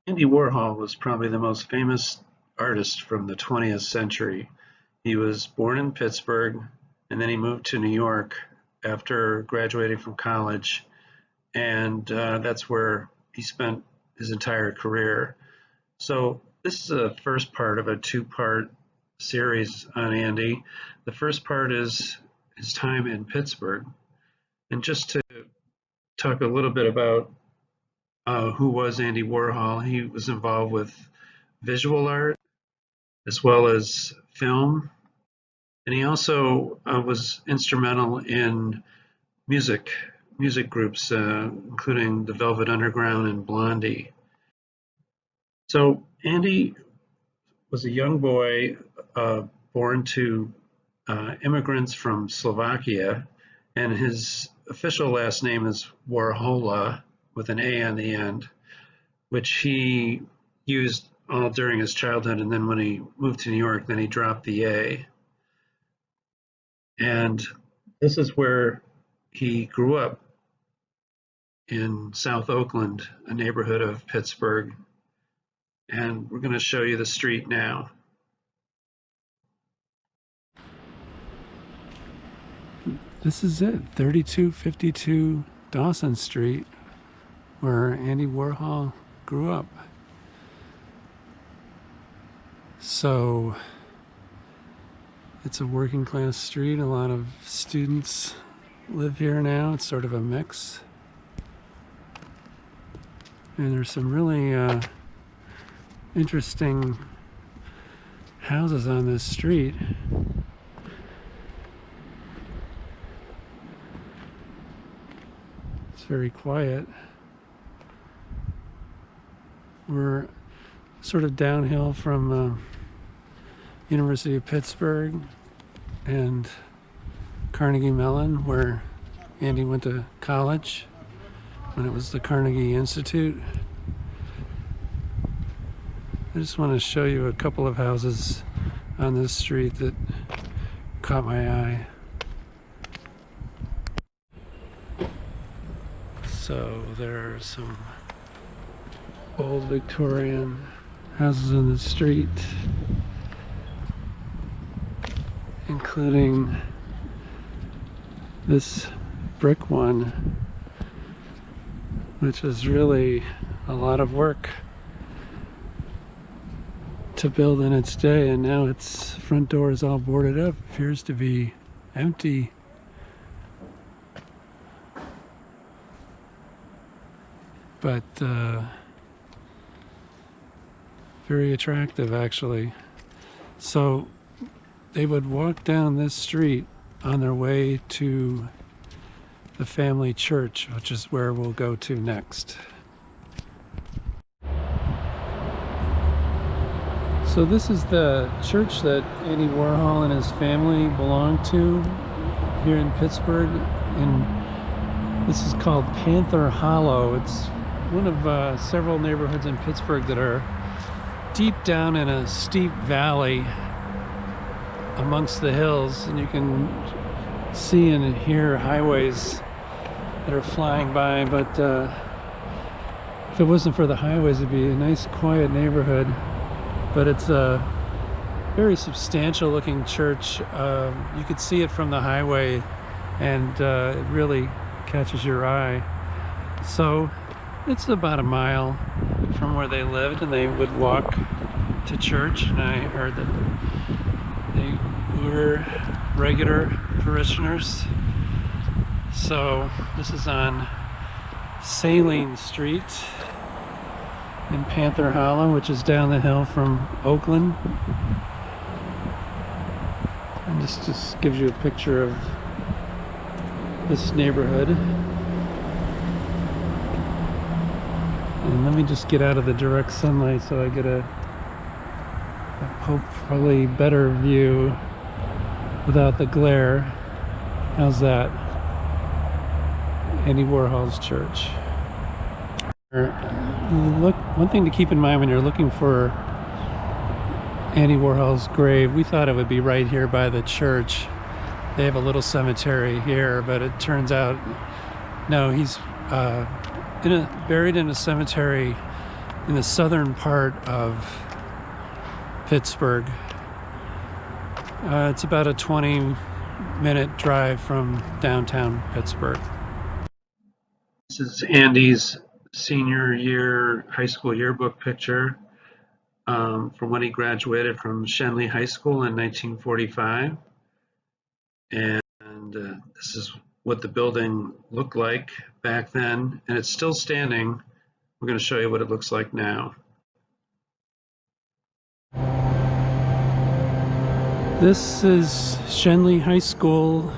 Andy Warhol was probably the most famous artist from the 20th century. He was born in Pittsburgh, and then he moved to New York after graduating from college, and that's where he spent his entire career. So this is the first part of a two-part series on Andy. The first part is his time in Pittsburgh, and just to talk a little bit about who was Andy Warhol. He was involved with visual art as well as film, and he also was instrumental in music groups, including the Velvet Underground and Blondie. So Andy was a young boy born to immigrants from Slovakia, and his official last name is Warhola with an A on the end, which he used all during his childhood, and then when he moved to New York, then he dropped the A. And this is where he grew up, in South Oakland, a neighborhood of Pittsburgh. And we're going to show you the street now. This is it, 3252 Dawson Street, where Andy Warhol grew up. So it's a working class street. A lot of students live here now. It's sort of a mix. And there's some really interesting houses on this street. It's very quiet. We're sort of downhill from University of Pittsburgh and Carnegie Mellon, where Andy went to college when it was the Carnegie Institute. I just want to show you a couple of houses on this street that caught my eye. So there are some old Victorian houses on the street, including this brick one, which is really a lot of work to build in its day, and now its front door is all boarded up, appears to be empty. But very attractive, actually. So they would walk down this street on their way to the family church, which is where we'll go to next. So this is the church that Andy Warhol and his family belonged to here in Pittsburgh, and this is called Panther Hollow. It's one of several neighborhoods in Pittsburgh that are deep down in a steep valley amongst the hills, and you can see and hear highways that are flying by, but if it wasn't for the highways, it'd be a nice quiet neighborhood. But it's a very substantial looking church. You could see it from the highway, and it really catches your eye. So it's about a mile from where they lived, and they would walk to church, and I heard that they were regular parishioners. So this is on Saline Street in Panther Hollow, which is down the hill from Oakland. And this just gives you a picture of this neighborhood. And let me just get out of the direct sunlight so I get a hopefully better view without the glare. How's that? Andy Warhol's church. Look, one thing to keep in mind when you're looking for Andy Warhol's grave, we thought it would be right here by the church. They have a little cemetery here, but it turns out no, he's buried in a cemetery in the southern part of Pittsburgh. It's about a 20-minute drive from downtown Pittsburgh. This is Andy's senior year high school yearbook picture from when he graduated from Shenley High School in 1945. And this is what the building looked like back then, and it's still standing. We're going to show you what it looks like now. This is Shenley High School,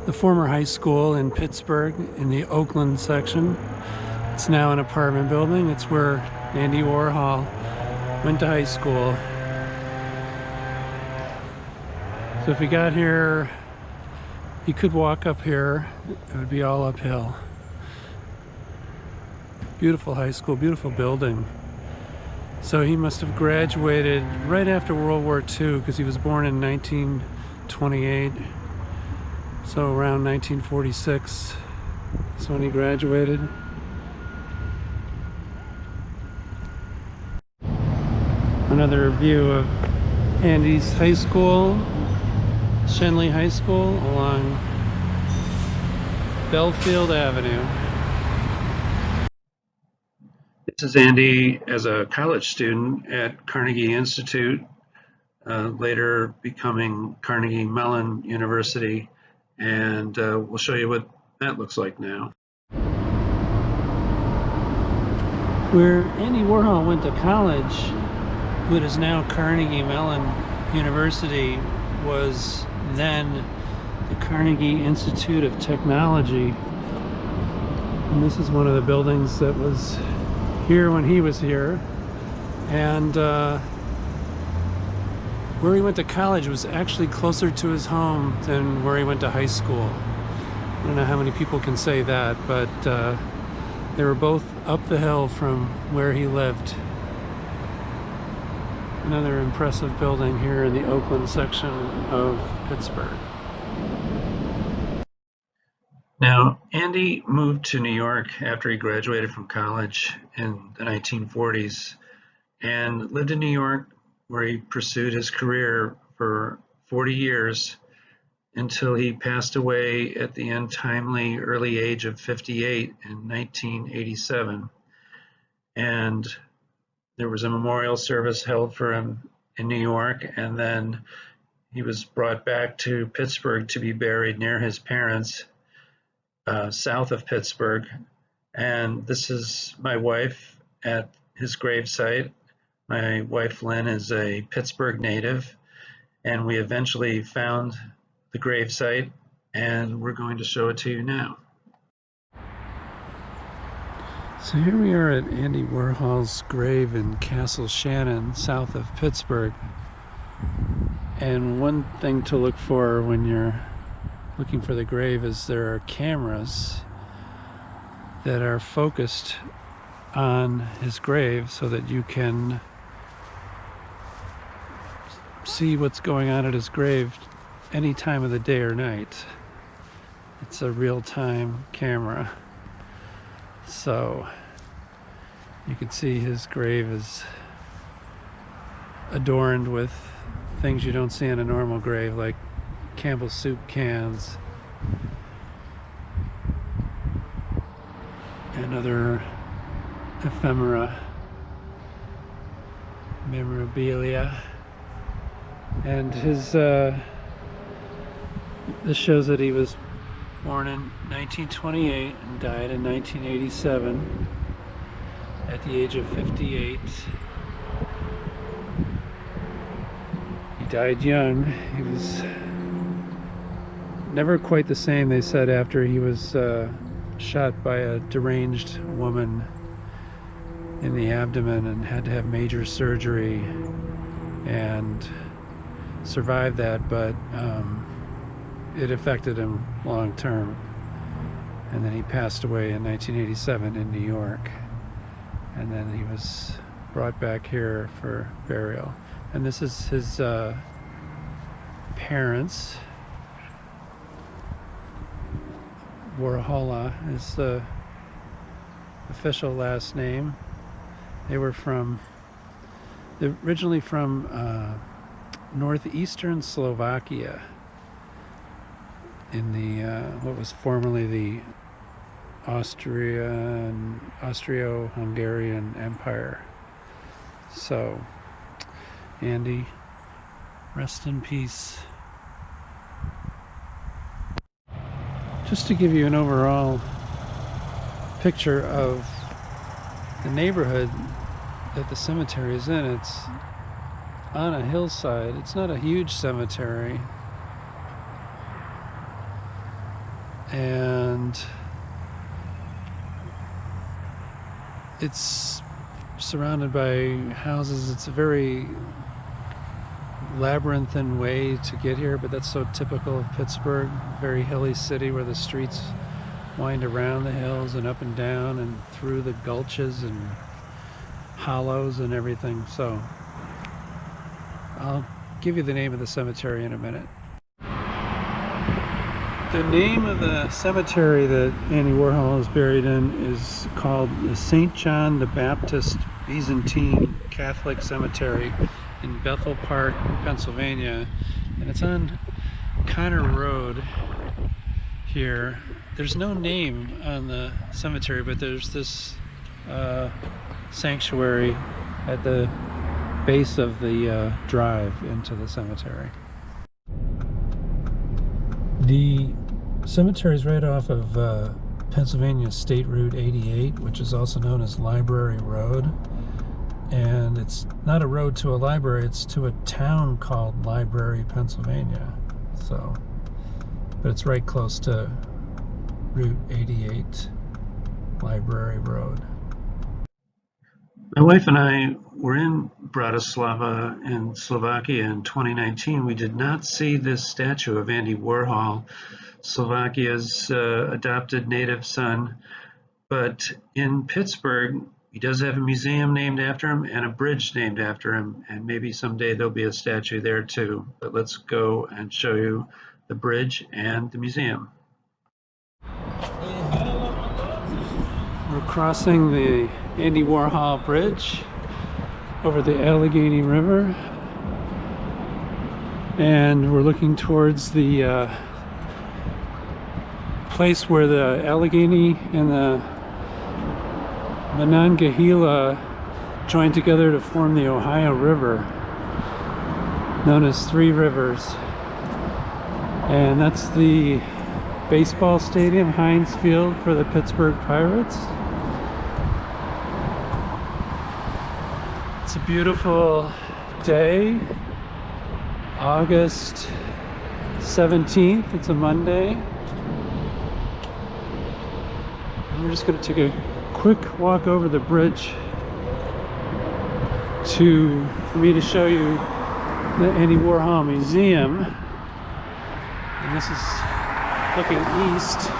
the former high school in Pittsburgh in the Oakland section. It's now an apartment building. It's where Andy Warhol went to high school. So if he got here, he could walk up here. It would be all uphill. Beautiful high school, beautiful building. So he must have graduated right after World War II, because he was born in 1928. So around 1946 is when he graduated. Another view of Andy's high school, Shenley High School, along Belfield Avenue. This is Andy as a college student at Carnegie Institute, later becoming Carnegie Mellon University, and we'll show you what that looks like now. Where Andy Warhol went to college, what is now Carnegie Mellon University, was then the Carnegie Institute of Technology. And this is one of the buildings that was here when he was here. And where he went to college was actually closer to his home than where he went to high school. I don't know how many people can say that, but they were both up the hill from where he lived. Another impressive building here in the Oakland section of Pittsburgh. Now, Andy moved to New York after he graduated from college in the 1940s and lived in New York, where he pursued his career for 40 years until he passed away at the untimely early age of 58 in 1987. And there was a memorial service held for him in New York, and then he was brought back to Pittsburgh to be buried near his parents, south of Pittsburgh. And this is my wife at his gravesite. My wife Lynn is a Pittsburgh native, and we eventually found the gravesite, and we're going to show it to you now. So here we are at Andy Warhol's grave in Castle Shannon, south of Pittsburgh. And one thing to look for when you're looking for the grave is there are cameras that are focused on his grave so that you can see what's going on at his grave any time of the day or night. It's a real-time camera. So you can see his grave is adorned with things you don't see in a normal grave, like Campbell's soup cans and other ephemera, memorabilia. And his this shows that he was born in 1928 and died in 1987 at the age of 58. He died young. He was never quite the same, they said, after he was shot by a deranged woman in the abdomen and had to have major surgery and survived that, but it affected him long term. And then he passed away in 1987 in New York. And then he was brought back here for burial. And this is his parents. Warhola is the official last name. They were originally from northeastern Slovakia in the what was formerly the Austro-Hungarian Empire. So, Andy, rest in peace. Just to give you an overall picture of the neighborhood that the cemetery is in, it's on a hillside. It's not a huge cemetery, and it's surrounded by houses. It's a very labyrinthine way to get here, but that's so typical of Pittsburgh. Very hilly city where the streets wind around the hills and up and down and through the gulches and hollows and everything. So I'll give you the name of the cemetery in a minute. The name of the cemetery that Andy Warhol is buried in is called the St. John the Baptist Byzantine Catholic Cemetery in Bethel Park, Pennsylvania, and it's on Connor Road here. There's no name on the cemetery, but there's this sanctuary at the base of the drive into the cemetery. The cemetery is right off of Pennsylvania State Route 88, which is also known as Library Road. And it's not a road to a library, it's to a town called Library, Pennsylvania. So, but it's right close to Route 88, Library Road. My wife and I were in Bratislava in Slovakia in 2019. We did not see this statue of Andy Warhol, Slovakia's adopted native son, but in Pittsburgh, he does have a museum named after him and a bridge named after him, and maybe someday there'll be a statue there too. But let's go and show you the bridge and the museum. We're crossing the Andy Warhol Bridge over the Allegheny River, and we're looking towards the place where the Allegheny and the Monongahela joined together to form the Ohio River, known as Three Rivers. And that's the baseball stadium, Heinz Field, for the Pittsburgh Pirates. It's a beautiful day, August 17th, it's a Monday. And we're just going to take a quick walk over the bridge for me to show you the Andy Warhol Museum. And this is looking east,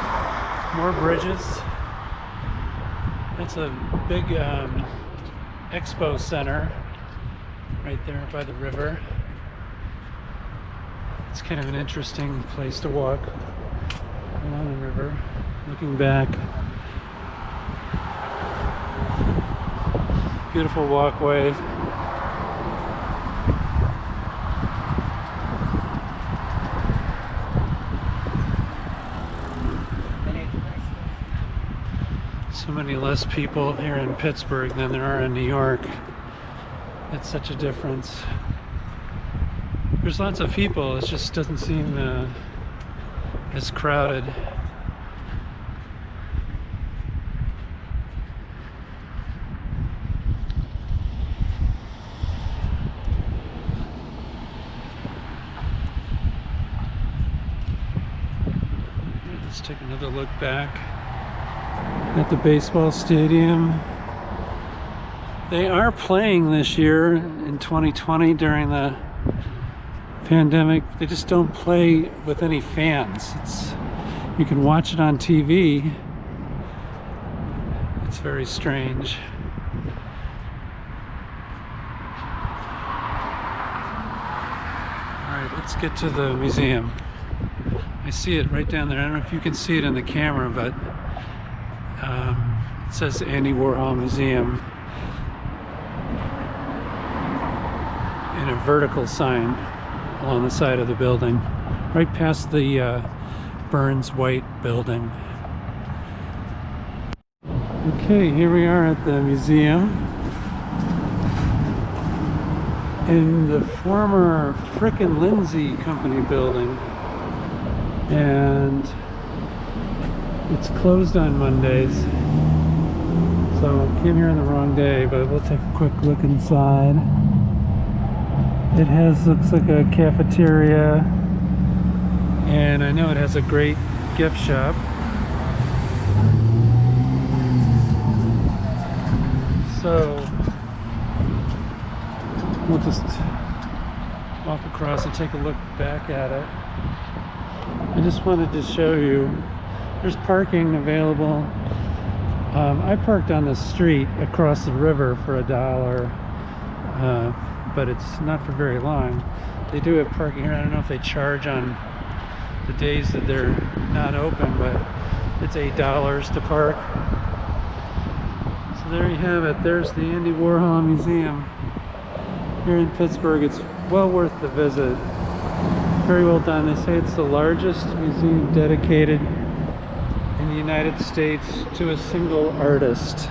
more bridges. That's a big expo center right there by the river. It's kind of an interesting place to walk along the river, looking back. Beautiful walkway. So many less people here in Pittsburgh than there are in New York. It's such a difference. There's lots of people, it just doesn't seem as crowded. Let's take another look back at the baseball stadium. They are playing this year in 2020 during the pandemic. They just don't play with any fans. You can watch it on TV. It's very strange. All right, let's get to the museum. I see it right down there. I don't know if you can see it in the camera, but it says Andy Warhol Museum. vertical sign along the side of the building, right past the Burns White building. Okay, here we are at the museum in the former Frickin' Lindsay Company building, and it's closed on Mondays, so I came here on the wrong day, but we'll take a quick look inside. It looks like a cafeteria, and I know it has a great gift shop. So we'll just walk across and take a look back at it. I just wanted to show you there's parking available. I parked on the street across the river for $1, but it's not for very long. They do have parking here. I don't know if they charge on the days that they're not open, but it's $8 to park. So there you have it. There's the Andy Warhol Museum here in Pittsburgh. It's well worth the visit. Very well done. They say it's the largest museum dedicated in the United States to a single artist.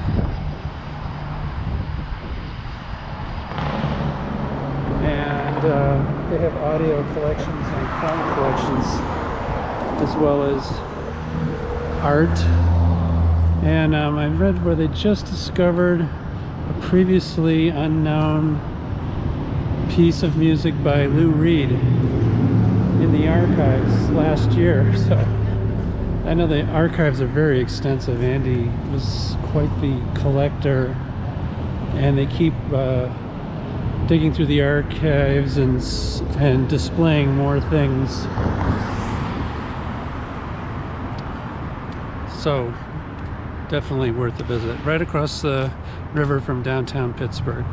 And they have audio collections and film collections, as well as art. And I read where they just discovered a previously unknown piece of music by Lou Reed in the archives last year. So I know the archives are very extensive. Andy was quite the collector, and they keep digging through the archives and displaying more things. So definitely worth a visit. Right across the river from downtown Pittsburgh.